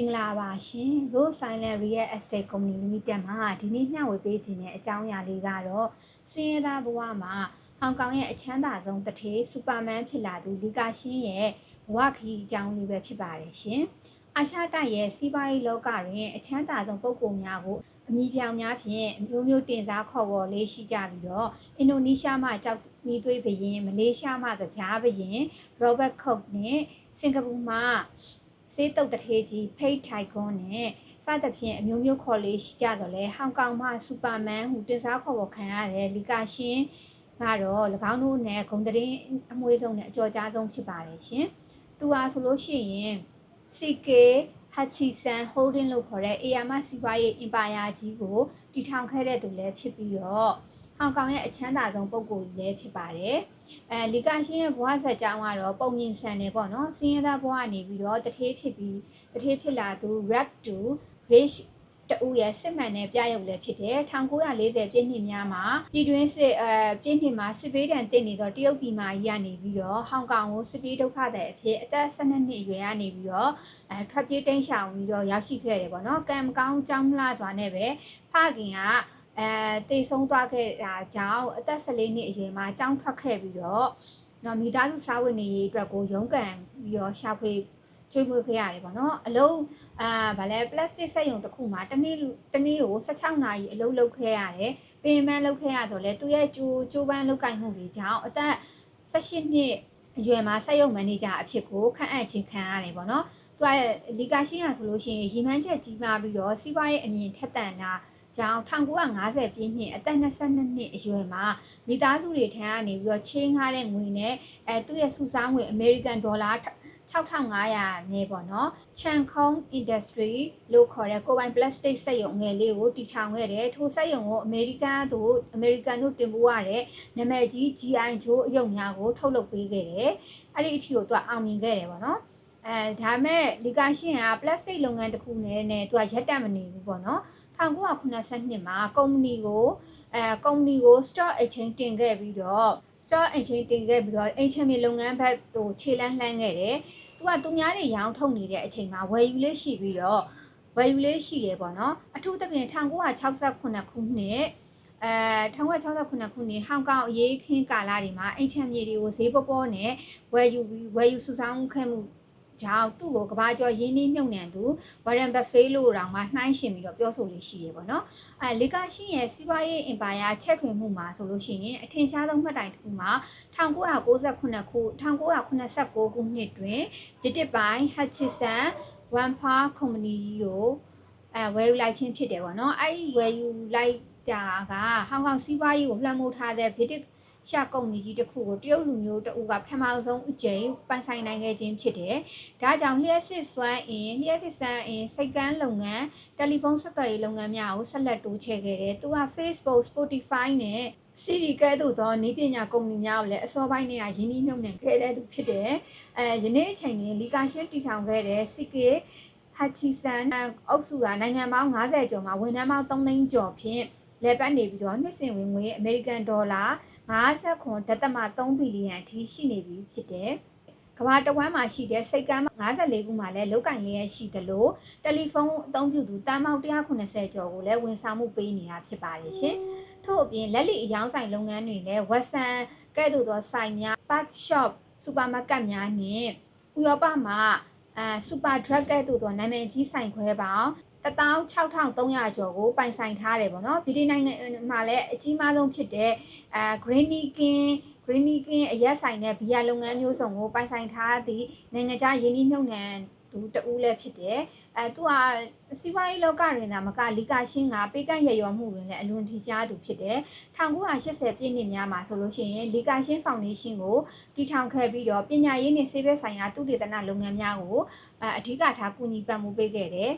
င်္ဂလာပါရှင် Rose Silent Real Estate Company Limited မှာဒီနေ့မျှဝေပေးခြင်းတဲ့အကြောင်းအရာလေးကတော့စင်ရသားဘဝမှာဟောင်ကောင်ရဲ့အချမ်းသာဆုံးတထေးစူပါမန်ဖြစ်လာသူလီကာရှင်းရဲ့ဘဝခရီးအကြောင်းလေးပဲဖြစ်ပါတယ်ရှင်အာရှတိုက်ရဲ့စီးပွားရေးလောကတွင်အချမ်းသာဆုံးပုဂ္ဂိုလ်များကိုအမည်ပြောင်များဖြင့်အမျိုးမျိုးတင်စားခေါ်ဝေါ်လေးရှိကြပြီးတော့အင်ဒိုနီးရှားမှာကြောက်မီသွေးဘရင်မလေးရှားမှာတကြားဘရင်ရောဘတ်ခုတ်နဲ့စင်ကာပူမှာစေးတုတ်တထေးကြီးဖိတ်ထိုင်ကွန်းနဲ့စသဖြင့်အမျိုးမျိုးခေါ်လေးရှိကြတော့လဲဟောင်ကောင်မှာစူပါမန်ဟူတင်စားခေါ်ပေါ်ခံရတဲ့လီကာရှင်းကတော့၎င်းတို့နဲ့ဂုံတရင်အမွေဆုံးနဲ့အကျော်ကြားဆုံးဖြစ်ပါတယ်ရှင်။သူဟာဆိုလို့ရှိရင် CK Hutchison Holding လို့ခေါ်တဲ့ AMA စီးပွားရေးအင်ပါယာကြီးကိုတည်ထောင်ခဲ့တဲ့သူလည်းဖြစ်ပြီးတော့ဟောင်ကောင်ရဲ့အချမ်းသာဆုံးပုဂ္ဂိုလ်ကြီးလည်းဖြစ်ပါတယ်။လီကာရှင်းရဲ့ဘဝဇာတ်ကြောင်းကတော့ပုံမြင်ဆန်တယ်ပေါ့နော်။စင်းရဲသားဘဝနေပြီးတော့တထေးဖြစ်လာသူ Rap to Rich တူရဲ့စစ်မှန်တဲ့ပြရုပ်လည်းဖြစ်တယ်1940ပြည့်နှစ်များမှာပြည်တွင်းစစ်ပြည့်နှစ်မှာစစ်ပေးတံတင်နေတော့တရုတ်ပြည်မှာကြီးကနေပြီးတော့ဟောင်ကောင်ကိုစစ်ပေးဒုက္ခသည်အဖြစ်အသက်12နှစ်အရွယ်ကနေပြီးတော့ထွက်ပြေးတိမ်းရှောင်ပြီးတော့ရောက်ရှိခဲ့တယ်ပေါ့နော်ကံမကောင်းကြောင်းမလားစွာနဲ့ပဲဖခင်ကတည်ဆုံးသွားခဲ့တာကြောင့်အသက်14နှစ်အရွယ်မှာကြောင်းထွက်ခဲ့ပြီးတော့မိသားစုစားဝတ်နေရေးအတွက်ကိုရုန်းကန်ပြီးတော့ရှာဖွေကျွေးမွေးခဲ့ရတယ်ပေါ့နော်အလုံးဗာလဲပလတ်စတစ်စက်ရုံတစ်ခုမှာတနေ့ကို16နာရီအလုပ်လုပ်ခဲ့ရတယ်ပင်ပန်းလုပ်ခဲ့ရတော့လေသူရဲ့ကျိုးပန်းလုပ်ကိုင်မှုတွေကြောင့်အသက်18နှစ်အရွယ်မှာစက်ရုံမန်နေဂျာအဖြစ်ကိုခန့်အပ်ခြင်းခံရတယ်ပေါ့နော်သူကလီကာရှင်းရဆိုလို့ရှိရင်ရီမန်းချက်ကြီးမားပြီးတော့စီးပွားရေးအမြင်ထက်သန်တာကြောင့်1950ပြည့်နှစ်အသက်22နှစ်အရွယ်မှာမိသားစုတွေထံကနေပြီးတော့ချင်းငှားတဲ့ငွေနဲ့သူ့ရဲ့စုဆောင်းငွေအမေရိကန်ဒေါ်လာ6500နဲ့ပေါ့နော်ချန်ခုံ Industry လို့ခေါ်တဲ့ကိုပိုင်ပလတ်စတစ်စက်ရုံငယ်လေးကိုတည်ထောင်ခဲ့တယ်ထိုစက်ရုံကိုအမေရိကန်တို့တင်ပို့ရတဲ့နာမည်ကြီး GI ဂျိုးအယုံများကိုထုတ်လုပ်ပေးခဲ့တယ်အဲ့ဒီအထီကိုသူကအောင်မြင်ခဲ့တယ်ပေါ့နော်ဒါမဲ့လီကာရှင်းကပလတ်စတစ်လုပ်ငန်းတစ်ခုနဲ့သူကရက်တက်မနေဘူးပေါ့နော်1982မှာကုမ္ပဏီကို stock exchange တင်ခဲ့ပြီးတော့ အိမ်ချမ်းမြေလုပ်ငန်းဘက်ကိုခြေလှမ်းခဲ့တယ်။သူများတွေရောင်းထုတ်နေတဲ့အချိန်မှာဝယ်ယူလေးရှိပြီးတော့ဝယ်ယူလေးရှိရပေါ့နော်။အထူးသဖြင့်1968ခုနှစ်ဟောင်ကောင်အရေးခင်းကာလတွေမှာအိမ်ချမ်းမြေတွေကိုဈေးပေါနဲ့ဝယ်ယူစုဆောင်းခဲ့မှုကြောင့်သူ့ကိုကဘာကျော်ရင်းနှီးမြှုပ်နှံသူဝါရန်ဘတ်ဖေးလို့တောင်မှနှိုင်းရှင်ပြီးတော့ပြောဆိုလေးရှိရပေါ့နော်လီကာရှင်းရဲ့စီးပွားရေးအင်ပါယာချက်ထွင်မှုမှာဆိုလို့ရှိရင်အထင်ရှားဆုံးမှတ်တိုင်တစ်ခုမှာ1989ခုနှစ်တွင်ဗြိတိပိုင် Hutchison Whampoa Company ကိုဝယ်ယူလိုက်ခြင်းဖြစ်တယ်ပေါ့နော်အဲ့ဒီဝယ်ယူလိုက်တာကဟောင်ကောင်စီးပွားရေးကိုလွှမ်းမိုးထားတဲ့ဗြိတိရှာကုမ္ပဏီကြီးတစ်ခုကိုတရုတ်လူမျိုးတအုပ်ကပထမဆုံးအကြိမ်ပိုင်ဆိုင်နိုင်ခဲ့ခြင်းဖြစ်တယ်။ဒါကြောင့်လျှက်စစ်စွမ်းအင်စိတ်ကမ်းလုပ်ငန်းတယ်လီဖုန်းဆက်သွယ်ရေးလုပ်ငန်းများကိုဆက်လက်တိုးချဲ့ခဲ့တယ်။သူက Facebook, Spotify နဲ့ Siri ကဲ့သို့သောနည်းပညာကုမ္ပဏီများကိုလည်းအစောပိုင်းတည်းကရင်းနှီးမြှုပ်နှံခဲ့တဲ့သူဖြစ်တယ်။ယနေ့အချိန်တွင်လီကာရှင်းတည်ထောင်ခဲ့တဲ့ CK Hutchison အုပ်စုကနိုင်ငံပေါင်း90ကျော်မှာဝန်ထမ်းပေါင်း3သိန်းကျော်ဖြင့်လည်ပတ်နေပြီးတော့နှစ်စဉ်ဝင်ငွေအမေရိကန်ဒေါ်လာ59.3 ဘီလီယံအထိရှိနေပြီဖြစ်တယ်။ကမ္ဘာတဝန်းမှာရှိတဲ့စိတ်ကမ်း54ခုမှာလည်းလုတ်ကင်လျက်ရှိသလိုတယ်လီဖုန်းအသုံးပြုသူတန်ပေါင်း190ကျော်ကိုလည်းဝန်ဆောင်မှုပေးနေတာဖြစ်ပါတယ်ရှင်။ထို့အပြင်လက်လီအယောင်းဆိုင်လုပ်ငန်းတွေလည်းဝက်ဆန်ကဲ့သို့သောဆိုင်များ park shop စူပါမားကတ်များနဲ့ဥရောပမှာစူပါဒရတ်ကဲ့သို့သောနာမည်ကြီးဆိုင်ခွဲပေါင်း16300ကျော်ကိုပိုင်ဆိုင်ထားတယ်ပေါ့နော်ဗြိတိန်နိုင်ငံမှာလည်းအကြီးမားဆုံးဖြစ်တဲ့ Greening အရက်ဆိုင်နဲ့ဘီယာလုပ်ငန်းမျိုးစုံကိုပိုင်ဆိုင်ထားသည့်နိုင်ငံခြားယင်းနှိမ့်မြုပ်နှံသူတဦးလည်းဖြစ်တယ်သူကစီးပွားရေးလောကတွင်သာမကလီကာရှင်းကပေးကန့်ရရောမှုတွင်လည်းအလွန်ထင်ရှားသူဖြစ်တယ်1980ပြည့်နှစ်များမှာဆိုလို့ရှိရင်လီကာရှင်းဖောင်ဒေးရှင်းကိုတည်ထောင်ခဲ့ပြီးတော့ပညာရေးနဲ့ဆေးဘက်ဆိုင်ရာသုတေသနလုပ်ငန်းများကိုအဓိကထားကူညီပံ့ပိုးပေးခဲ့တယ်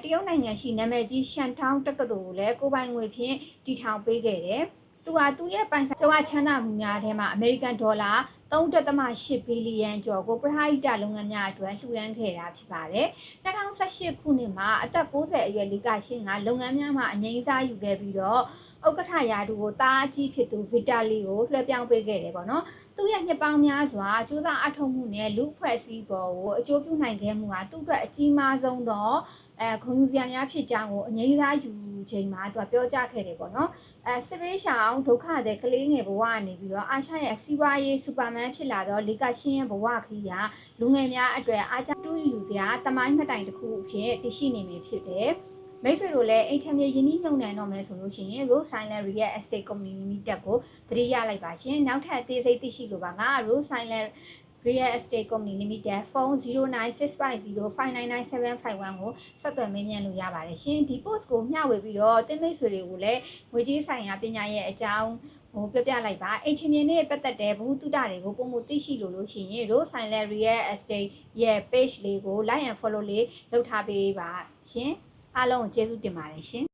တရုတ်နိုင်ငံရှိနာမည်ကြီးရှန်ထောင်းတက္ကသိုလ်ကိုလည်းကိုပိုင်ငွေဖြင့်တည်ထောင်ပေးခဲ့တယ်သူရဲ့ပိုင်ဆိုင်ကြွားချမ်းသာမှုများထဲမှာအမေရိကန်ဒေါ်လာ3.8 ဘီလီယံကျော်ကိုပရဟိတလုပ်ငန်းများအတွက်လှူဒန်းခဲ့တာဖြစ်ပါတယ်။2018ခုနှစ်မှာအသက်60အရွယ်လီကာရှင်းကလုပ်ငန်းများမှာအငြိမ်းစားယူခဲ့ပြီးတော့ဥက္ကဋ္ဌရာထူးကိုတားအကြီးဖြစ်သူဗီတာလီကိုလွှဲပြောင်းပေးခဲ့တယ်ပေါ့နော်။ သူ့ရဲ့နှစ်ပေါင်းများစွာစူးစမ်းအထောက်မှုနဲ့လူအဖွဲ့အစည်းပေါ်ကိုအကျိုးပြုနိုင်ခဲ့မှုဟာသူ့အတွက်အကြီးမားဆုံးသောဂုဏ်ယူစရာများဖြစ်ကြောင်းကိုအငြိမ်းစားယူချိန်မှာသူကပြောကြားခဲ့တယ်ပေါ့နော်စစ်ပေးရှောင်းဒုက္ခတွေကလေးငယ်ဘဝကနေပြီးတော့အာရှရဲ့စီးပွားရေးစူပါမန်ဖြစ်လာတော့လီကာရှင်ရဲ့ဘဝခရီးကလူငယ်များအတွက်အားကြောင့်တူးယူစရာတမိုင်းမှတ်တိုင်တစ်ခုအဖြစ်သိရှိနေပြီဖြစ်တယ်မိတ်ဆွေတို့လည်းအိမ်ထမြေယင်းနှိမ့်နှံတော့မယ်ဆိုလို့ရှိရင် Rose Island Real Estate Company Limited ကိုသတိရလိုက်ပါရှင်နောက်ထပ်အသေးစိတ်သိရှိလိုပါက Rose Island Real Estate Company Limited ဖုန်း0965059971ကိုဆက်သွယ်မေးမြန်းလို့ရပါတယ်ရှင်ဒီ post ကိုမျှဝေပြီးတော့တင်မိတ်ဆွေတွေကိုလည်းငွေကြေးဆိုင်ရာပညာရဲ့အကြောင်းပြောပြလိုက်ပါအိမ်ချင်းမြင်နဲ့ပတ်သက်တဲ့ဘုသူတတွေကိုပုံမသိရှိလို့ရှိရင် Rose Island Real Estate ရဲ့ page လေးကို like and follow လေးလုပ်ထားပေးပါရှင်အားလုံးကိုကျေးဇူးတင်ပါတယ်ရှင်